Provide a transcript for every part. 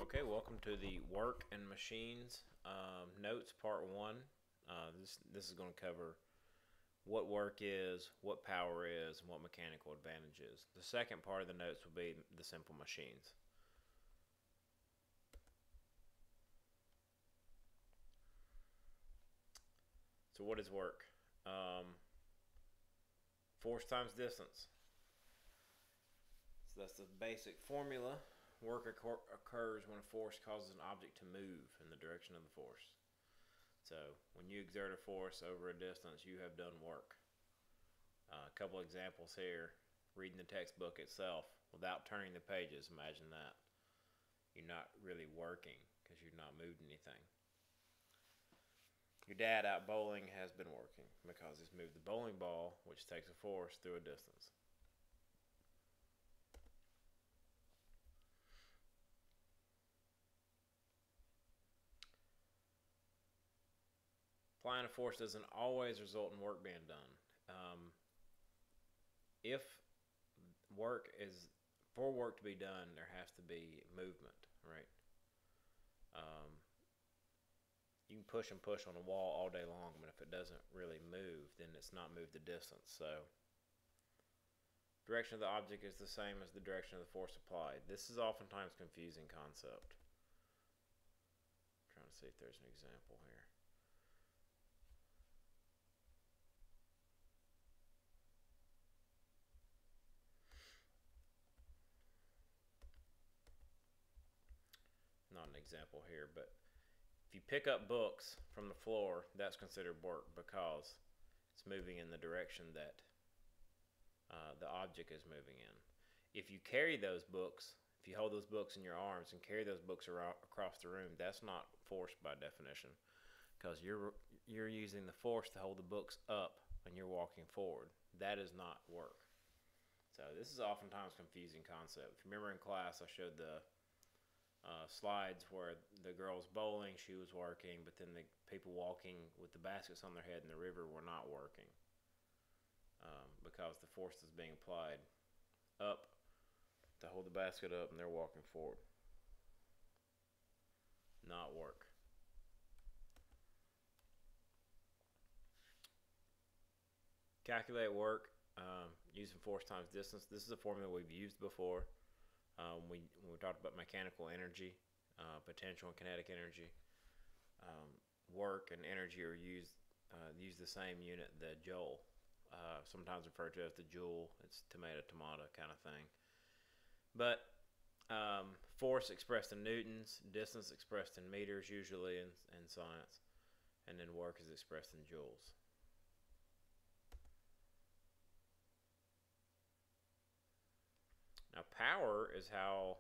Okay, welcome to the Work and Machines Notes Part 1. This is going to cover what work is, what power is, and what mechanical advantage is. The second part of the notes will be the simple machines. So what is work? Force times distance. So that's the basic formula. Work occurs when a force causes an object to move in the direction of the force. So when you exert a force over a distance, you have done work. A couple examples here. Reading the textbook itself without turning the pages, imagine that. You're not really working because you've not moved anything. Your dad out bowling has been working because he's moved the bowling ball, which takes a force through a distance. Applying a force doesn't always result in work being done. If for work to be done, there has to be movement, right? You can push and push on a wall all day long, but if it doesn't really move, then it's not moved the distance. So, direction of the object is the same as the direction of the force applied. This is oftentimes a confusing concept. I'm trying to see if there's an example here. Not an example here, but if you pick up books from the floor, that's considered work because it's moving in the direction that the object is moving in. If you carry those books, if you hold those books in your arms and carry those books across the room, that's not force by definition because you're using the force to hold the books up and you're walking forward. That is not work. So this is oftentimes a confusing concept. If you remember in class, I showed the slides where the girl's bowling, she was working, but then the people walking with the baskets on their head in the river were not working because the force is being applied up to hold the basket up and they're walking forward. Not work. Calculate work using force times distance. This is a formula we've used before. When we talked about mechanical energy, potential and kinetic energy. Work and energy are use the same unit, the joule. Sometimes referred to as the joule. It's tomato kind of thing. But force expressed in newtons, distance expressed in meters usually in science, and then work is expressed in joules. Now, power is how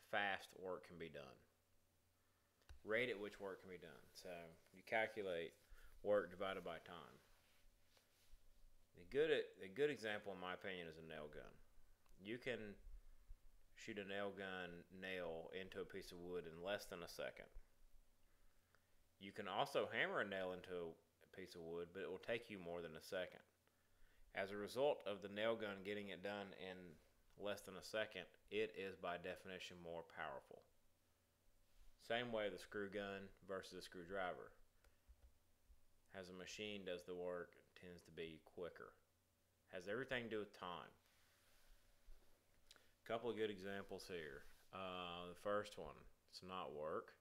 fast work can be done. Rate at which work can be done. So you calculate work divided by time. A good example, in my opinion, is a nail gun. You can shoot a nail into a piece of wood in less than a second. You can also hammer a nail into a piece of wood, but it will take you more than a second. As a result of the nail gun getting it done in less than a second, it is by definition more powerful. Same way the screw gun versus a screwdriver. As a machine does the work, it tends to be quicker. Has everything to do with time. A couple of good examples here. The first one, it's not work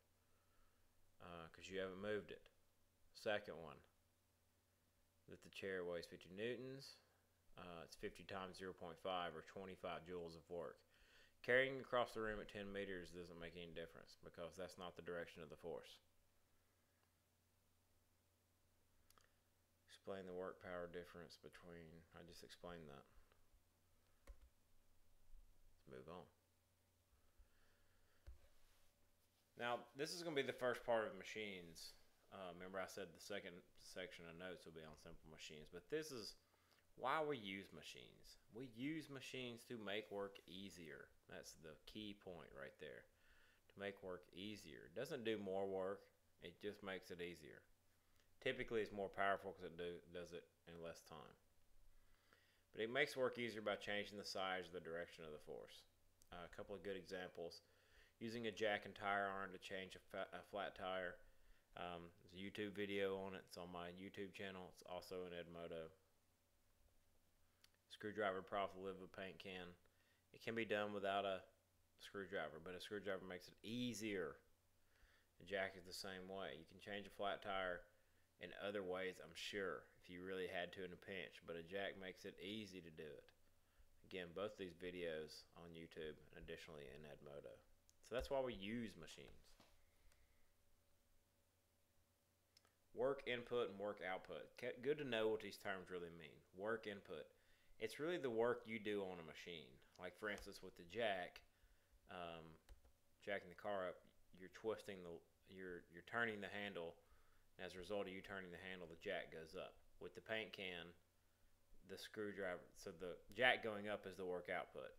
because you haven't moved it. Second one, that the chair weighs 50 newtons. It's 50 times 0.5 or 25 joules of work. Carrying across the room at 10 meters doesn't make any difference because that's not the direction of the force. Explain the work power difference between, I just explained that. Let's move on. Now, this is going to be the first part of machines. Remember I said the second section of notes will be on simple machines, but this is why we use machines. We use machines to make work easier. That's the key point right there. To make work easier. It doesn't do more work, it just makes it easier. Typically it's more powerful because it does it in less time. But it makes work easier by changing the size or the direction of the force. A couple of good examples. using a jack and tire iron to change a flat tire. There's a YouTube video on it. It's on my YouTube channel. It's also in Edmodo. Screwdriver profit live a paint can. It can be done without a screwdriver, but a screwdriver makes it easier. The jack is the same way. You can change a flat tire in other ways, I'm sure, if you really had to in a pinch, but a jack makes it easy to do it. Again, both these videos on YouTube and additionally in Edmodo. So that's why we use machines. Work input and work output. Good to know what these terms really mean. Work input. It's really the work you do on a machine. Like for instance with the jack, jacking the car up, you're twisting you're turning the handle. And as a result of you turning the handle, the jack goes up. With the paint can, the screwdriver, so the jack going up is the work output.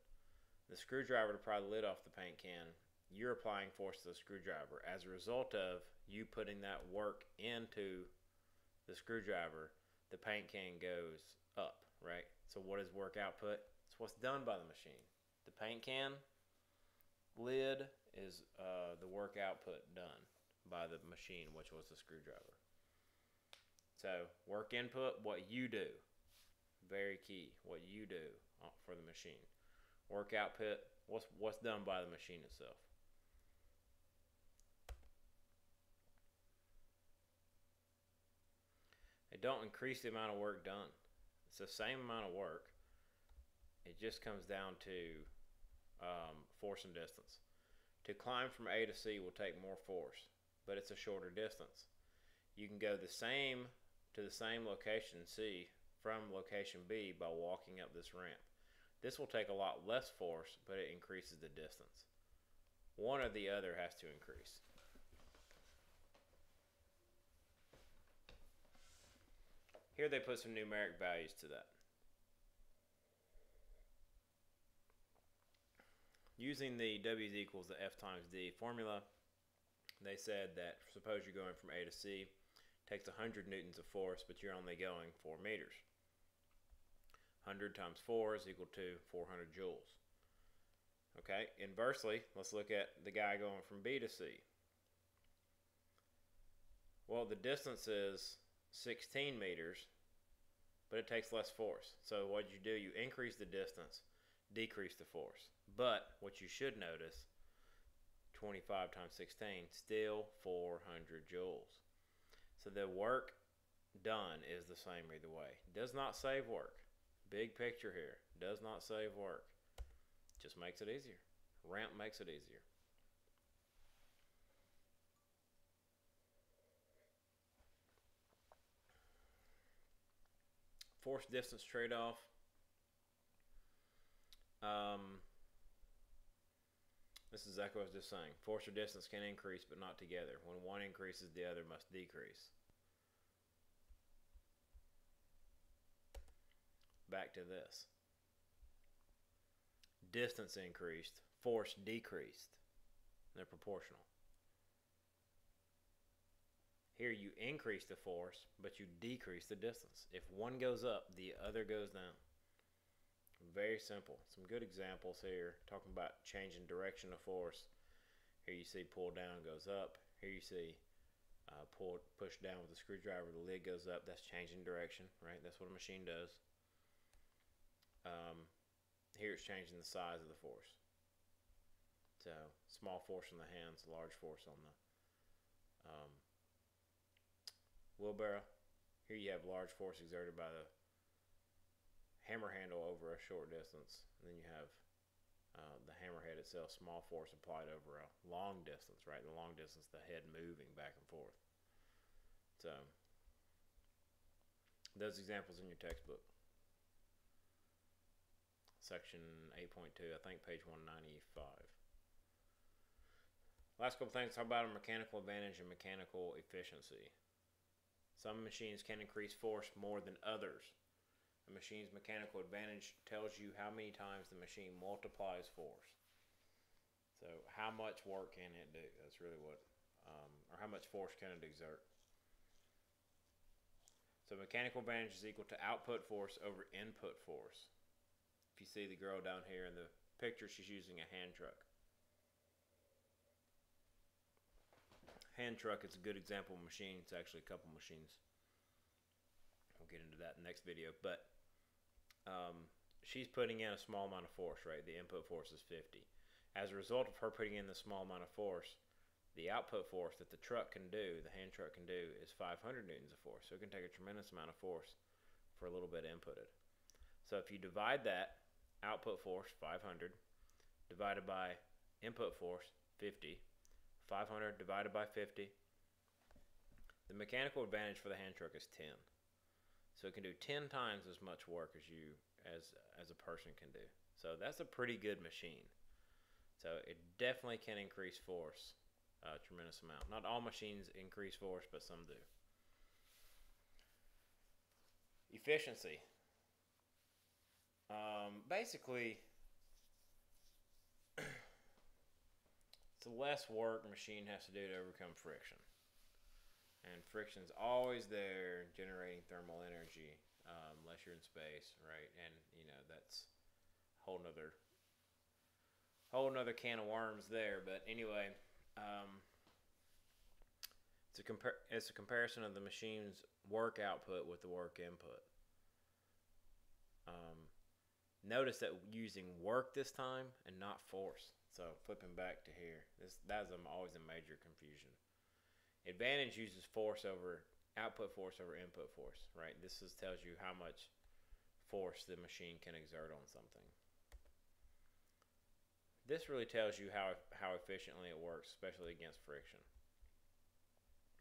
The screwdriver to pry the lid off the paint can, you're applying force to the screwdriver. As a result of you putting that work into the screwdriver, the paint can goes up, right? So what is work output? It's what's done by the machine. The paint can lid is the work output done by the machine, which was the screwdriver. So work input, what you do. Very key, what you do for the machine. Work output, what's done by the machine itself. It don't increase the amount of work done. It's the same amount of work. It just comes down to force and distance. To climb from A to C will take more force, but it's a shorter distance. You can go to the same location C from location B by walking up this ramp. This will take a lot less force, but it increases the distance. One or the other has to increase. Here they put some numeric values to that. Using the W is equals the F times D formula, they said that suppose you're going from A to C, it takes 100 newtons of force, but you're only going 4 meters. 100 times 4 is equal to 400 joules. Okay, inversely, let's look at the guy going from B to C. Well, the distance is 16 meters, but it takes less force. So what you do, you increase the distance, decrease the force. But what you should notice, 25 times 16, still 400 joules. So the work done is the same either way. Does not save work. Big picture here. Does not save work. Just makes it easier. Ramp makes it easier. Force distance trade-off. This is exactly what I was just saying. Force or distance can increase, but not together. When one increases, the other must decrease. Back to this. Distance increased, force decreased. They're proportional. Here you increase the force, but you decrease the distance. If one goes up, the other goes down. Very simple. Some good examples here, talking about changing direction of force. Here you see pull down goes up. Here you see push down with the screwdriver, the lid goes up. That's changing direction, right? That's what a machine does. Here it's changing the size of the force. So small force on the hands, large force on the wheelbarrow. Here you have large force exerted by the hammer handle over a short distance, and then you have the hammerhead itself, small force applied over a long distance, right? The long distance, the head moving back and forth. So those examples in your textbook. Section 8.2, I think page 195. Last couple things, talk about a mechanical advantage and mechanical efficiency. Some machines can increase force more than others. A machine's mechanical advantage tells you how many times the machine multiplies force. So how much work can it do? That's really what, or how much force can it exert? So mechanical advantage is equal to output force over input force. If you see the girl down here in the picture, she's using a hand truck. hand truck is a good example of a machine. It's actually a couple machines. We'll get into that in the next video. But she's putting in a small amount of force, right? The input force is 50. As a result of her putting in the small amount of force, the output force that the truck can do, the hand truck can do, is 500 newtons of force. So it can take a tremendous amount of force for a little bit inputted. So if you divide that output force, 500, divided by input force, 50, 500 divided by 50, the mechanical advantage for the hand truck is 10. So it can do 10 times as much work as a person can do. So that's a pretty good machine. So it definitely can increase force a tremendous amount. Not all machines increase force, but some do. Efficiency. Basically, it's the less work a machine has to do to overcome friction. And friction's always there, generating thermal energy, unless you're in space, right? And that's a whole nother can of worms there. But anyway, it's a comparison of the machine's work output with the work input. Notice that using work this time and not force. So flipping back to here, that's always a major confusion. Advantage uses output force over input force, right? This tells you how much force the machine can exert on something. This really tells you how efficiently it works, especially against friction.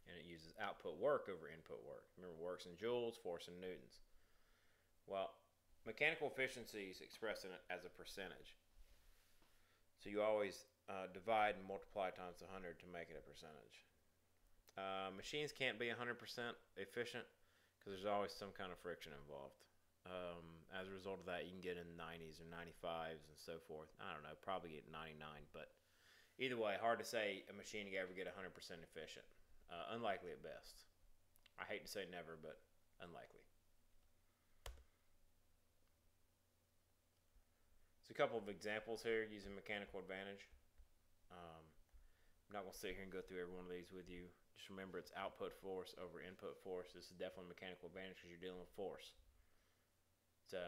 And it uses output work over input work. Remember, work's in joules, force in newtons. Well, mechanical efficiency is expressed as a percentage. So you always divide and multiply times 100 to make it a percentage. Machines can't be 100% efficient because there's always some kind of friction involved. As a result of that, you can get in 90s or 95s and so forth. I don't know, probably get 99, but either way, hard to say a machine can ever get 100% efficient. Unlikely at best. I hate to say never, but unlikely. So a couple of examples here using mechanical advantage. I'm not going to sit here and go through every one of these with you. Just remember it's output force over input force. This is definitely mechanical advantage because you're dealing with force. So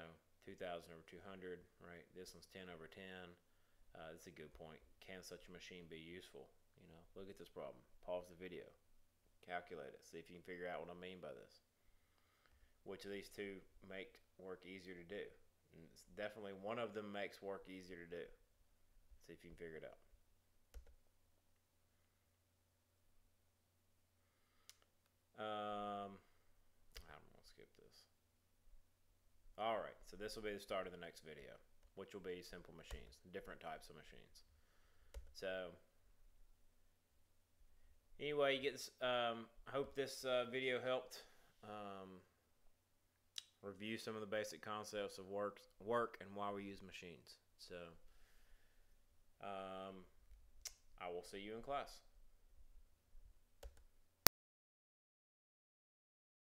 2,000 over 200, right? This one's 10 over 10. That's a good point. Can such a machine be useful? Look at this problem. Pause the video. Calculate it. See if you can figure out what I mean by this. Which of these two make work easier to do? And it's definitely one of them makes work easier to do. See if you can figure it out. I'm going to skip this. Alright, so this will be the start of the next video, which will be simple machines, different types of machines. So, anyway, you get this, hope this video helped review some of the basic concepts of work and why we use machines. So, I will see you in class.